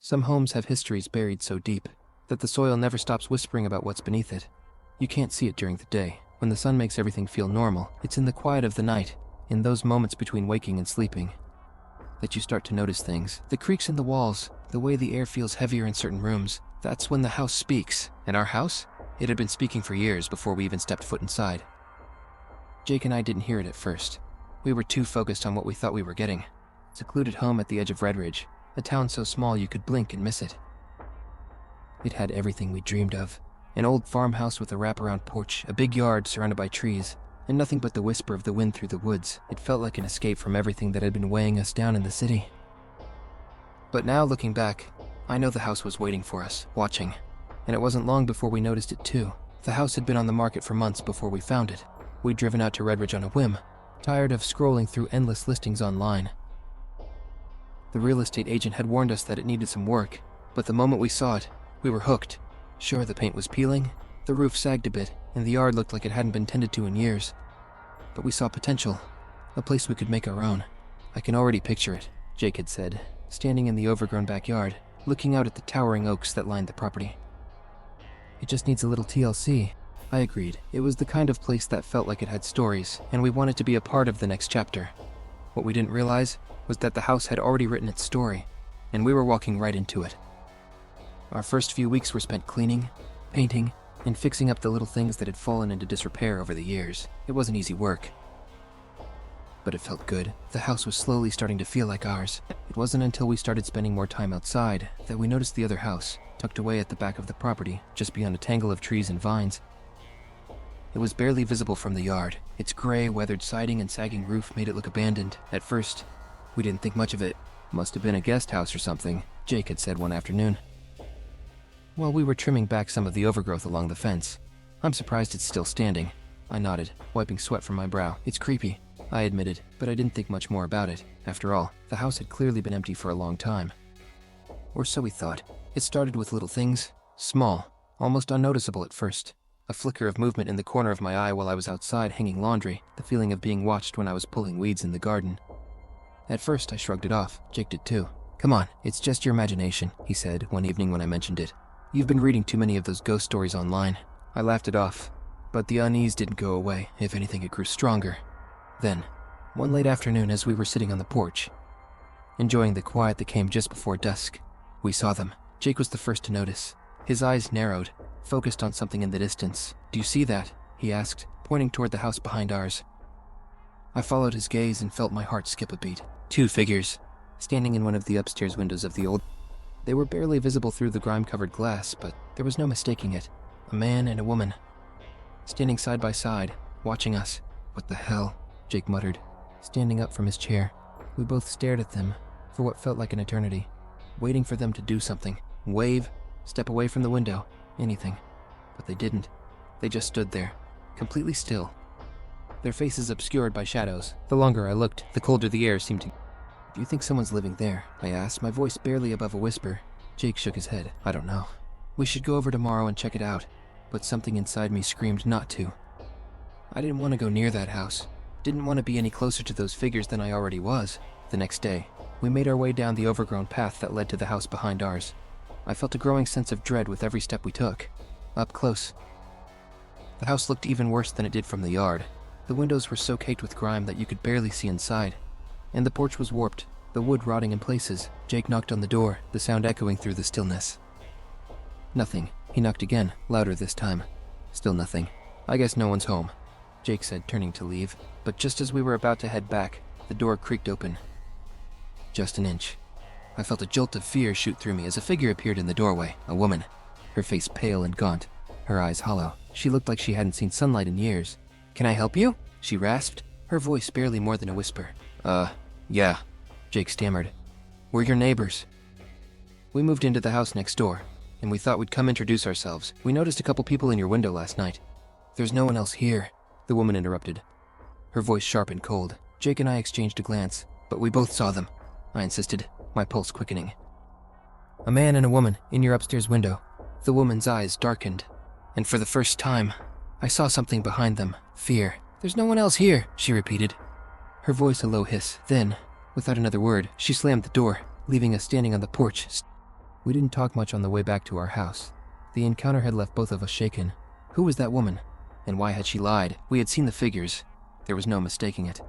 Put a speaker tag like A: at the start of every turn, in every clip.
A: Some homes have histories buried so deep that the soil never stops whispering about what's beneath it. You can't see it during the day, when the sun makes everything feel normal. It's in the quiet of the night, in those moments between waking and sleeping, that you start to notice things. The creaks in the walls, the way the air feels heavier in certain rooms. That's when the house speaks. And our house? It had been speaking for years before we even stepped foot inside. Jake and I didn't hear it at first. We were too focused on what we thought we were getting. Secluded home at the edge of Redridge, a town so small you could blink and miss it. It had everything we dreamed of. An old farmhouse with a wraparound porch, a big yard surrounded by trees, and nothing but the whisper of the wind through the woods. It felt like an escape from everything that had been weighing us down in the city. But now, looking back, I know the house was waiting for us, watching. And it wasn't long before we noticed it too. The house had been on the market for months before we found it. We'd driven out to Redridge on a whim, tired of scrolling through endless listings online. The real estate agent had warned us that it needed some work, but the moment we saw it, we were hooked. Sure, the paint was peeling, the roof sagged a bit, and the yard looked like it hadn't been tended to in years. But we saw potential, a place we could make our own. I can already picture it, Jake had said, standing in the overgrown backyard, looking out at the towering oaks that lined the property. It just needs a little TLC, I agreed. It was the kind of place that felt like it had stories, and we wanted to be a part of the next chapter. What we didn't realize was that the house had already written its story, and we were walking right into it. Our first few weeks were spent cleaning, painting, and fixing up the little things that had fallen into disrepair over the years. It wasn't easy work, but it felt good. The house was slowly starting to feel like ours. It wasn't until we started spending more time outside that we noticed the other house, tucked away at the back of the property, just beyond a tangle of trees and vines. It was barely visible from the yard. Its gray, weathered siding and sagging roof made it look abandoned. At first, we didn't think much of it. Must have been a guest house or something, Jake had said one afternoon, while we were trimming back some of the overgrowth along the fence. I'm surprised it's still standing. I nodded, wiping sweat from my brow. It's creepy, I admitted, but I didn't think much more about it. After all, the house had clearly been empty for a long time. Or so we thought. It started with little things, small, almost unnoticeable at first. A flicker of movement in the corner of my eye while I was outside hanging laundry, the feeling of being watched when I was pulling weeds in the garden. At first, I shrugged it off. Jake did too. Come on, it's just your imagination, he said one evening when I mentioned it. You've been reading too many of those ghost stories online. I laughed it off, but the unease didn't go away. If anything, it grew stronger. Then, one late afternoon as we were sitting on the porch, enjoying the quiet that came just before dusk, we saw them. Jake was the first to notice. His eyes narrowed, focused on something in the distance. Do you see that? He asked, pointing toward the house behind ours. I followed his gaze and felt my heart skip a beat. Two figures, standing in one of the upstairs windows of the old. They were barely visible through the grime-covered glass, but there was no mistaking it. A man and a woman, standing side by side, watching us. What the hell? Jake muttered, standing up from his chair. We both stared at them for what felt like an eternity, waiting for them to do something. Wave, step away from the window, anything. But they didn't. They just stood there, completely still, their faces obscured by shadows. The longer I looked, the colder the air seemed to. Do you think someone's living there? I asked, my voice barely above a whisper. Jake shook his head. I don't know. We should go over tomorrow and check it out. But something inside me screamed not to. I didn't want to go near that house. Didn't want to be any closer to those figures than I already was. The next day, we made our way down the overgrown path that led to the house behind ours. I felt a growing sense of dread with every step we took. Up close, the house looked even worse than it did from the yard. The windows were so caked with grime that you could barely see inside, and the porch was warped, the wood rotting in places. Jake knocked on the door, the sound echoing through the stillness. Nothing. He knocked again, louder this time. Still nothing. I guess no one's home, Jake said, turning to leave. But just as we were about to head back, the door creaked open. Just an inch. I felt a jolt of fear shoot through me as a figure appeared in the doorway, a woman, her face pale and gaunt, her eyes hollow. She looked like she hadn't seen sunlight in years. Can I help you? She rasped, her voice barely more than a whisper. Yeah, Jake stammered. We're your neighbors. We moved into the house next door, and we thought we'd come introduce ourselves. We noticed a couple people in your window last night. There's no one else here, the woman interrupted, her voice sharp and cold. Jake and I exchanged a glance, but we both saw them, I insisted, my pulse quickening. A man and a woman in your upstairs window. The woman's eyes darkened, and for the first time, I saw something behind them. Fear. There's no one else here, she repeated, her voice a low hiss. Then, without another word, she slammed the door, leaving us standing on the porch. We didn't talk much on the way back to our house. The encounter had left both of us shaken. Who was that woman? And why had she lied? We had seen the figures. There was no mistaking it.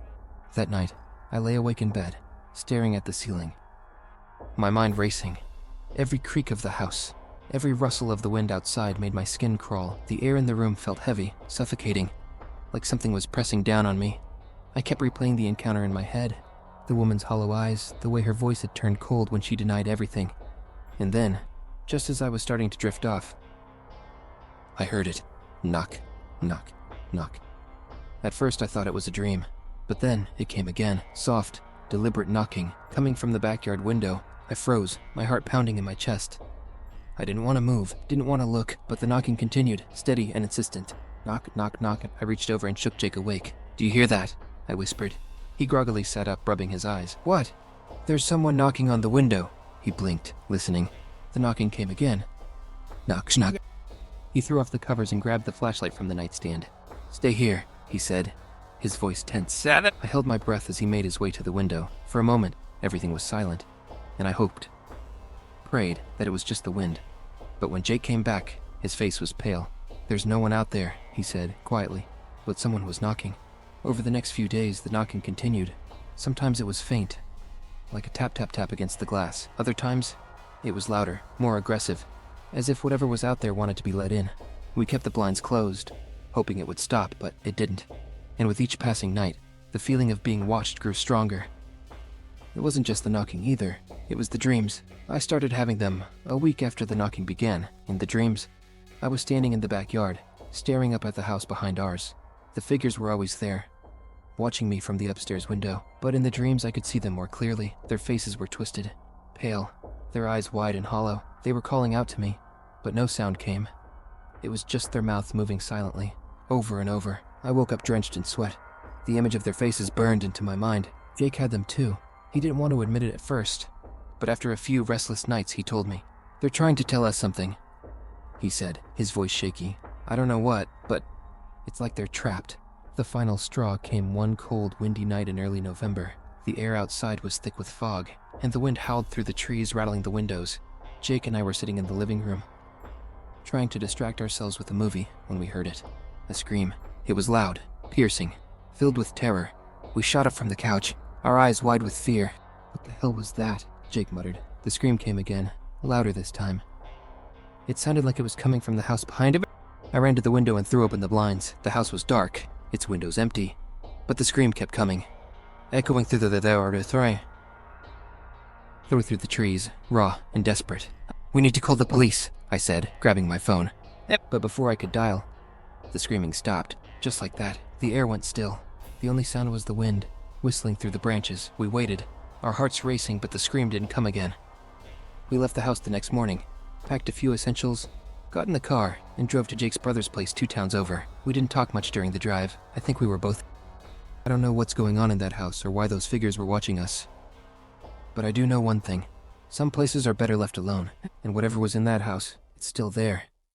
A: That night, I lay awake in bed, staring at the ceiling, my mind racing. Every creak of the house, every rustle of the wind outside made my skin crawl. The air in the room felt heavy, suffocating, like something was pressing down on me. I kept replaying the encounter in my head. The woman's hollow eyes, the way her voice had turned cold when she denied everything. And then, just as I was starting to drift off, I heard it. Knock, knock, knock. At first I thought it was a dream, but then it came again, soft, deliberate knocking, coming from the backyard window. I froze, my heart pounding in my chest. I didn't want to move, didn't want to look, but the knocking continued, steady and insistent. Knock, knock, knock. I reached over and shook Jake awake. "Do you hear that?" I whispered. He groggily sat up, rubbing his eyes. "What?" "There's someone knocking on the window." He blinked, listening. The knocking came again. Knock, knock. He threw off the covers and grabbed the flashlight from the nightstand. "Stay here," he said, his voice tense. I held my breath as he made his way to the window. For a moment, everything was silent, and I hoped, prayed that it was just the wind. But when Jake came back, his face was pale. "There's no one out there," he said, quietly, but someone was knocking. Over the next few days, the knocking continued. Sometimes it was faint, like a tap-tap-tap against the glass. Other times, it was louder, more aggressive, as if whatever was out there wanted to be let in. We kept the blinds closed, hoping it would stop, but it didn't. And with each passing night, the feeling of being watched grew stronger. It wasn't just the knocking either, it was the dreams. I started having them a week after the knocking began. In the dreams, I was standing in the backyard, staring up at the house behind ours. The figures were always there, watching me from the upstairs window. But in the dreams I could see them more clearly. Their faces were twisted, pale, their eyes wide and hollow. They were calling out to me, but no sound came. It was just their mouths moving silently, over and over. I woke up drenched in sweat. The image of their faces burned into my mind. Jake had them too. He didn't want to admit it at first, but after a few restless nights he told me. "They're trying to tell us something," he said, his voice shaky. "I don't know what, but it's like they're trapped." The final straw came one cold, windy night in early November. The air outside was thick with fog, and the wind howled through the trees, rattling the windows. Jake and I were sitting in the living room, trying to distract ourselves with a movie, when we heard it. A scream. It was loud, piercing, filled with terror. We shot up from the couch, our eyes wide with fear. "What the hell was that?" Jake muttered. The scream came again, louder this time. It sounded like it was coming from the house behind him. I ran to the window and threw open the blinds. The house was dark, its windows empty, but the scream kept coming, echoing through through the trees, raw and desperate. "We need to call the police," I said, grabbing my phone. But before I could dial, the screaming stopped. Just like that, the air went still. The only sound was the wind, whistling through the branches. We waited, our hearts racing, but the scream didn't come again. We left the house the next morning, packed a few essentials, got in the car, and drove to Jake's brother's place 2 towns over. We didn't talk much during the drive. I think we were both... I don't know what's going on in that house or why those figures were watching us. But I do know one thing. Some places are better left alone, and whatever was in that house, it's still there.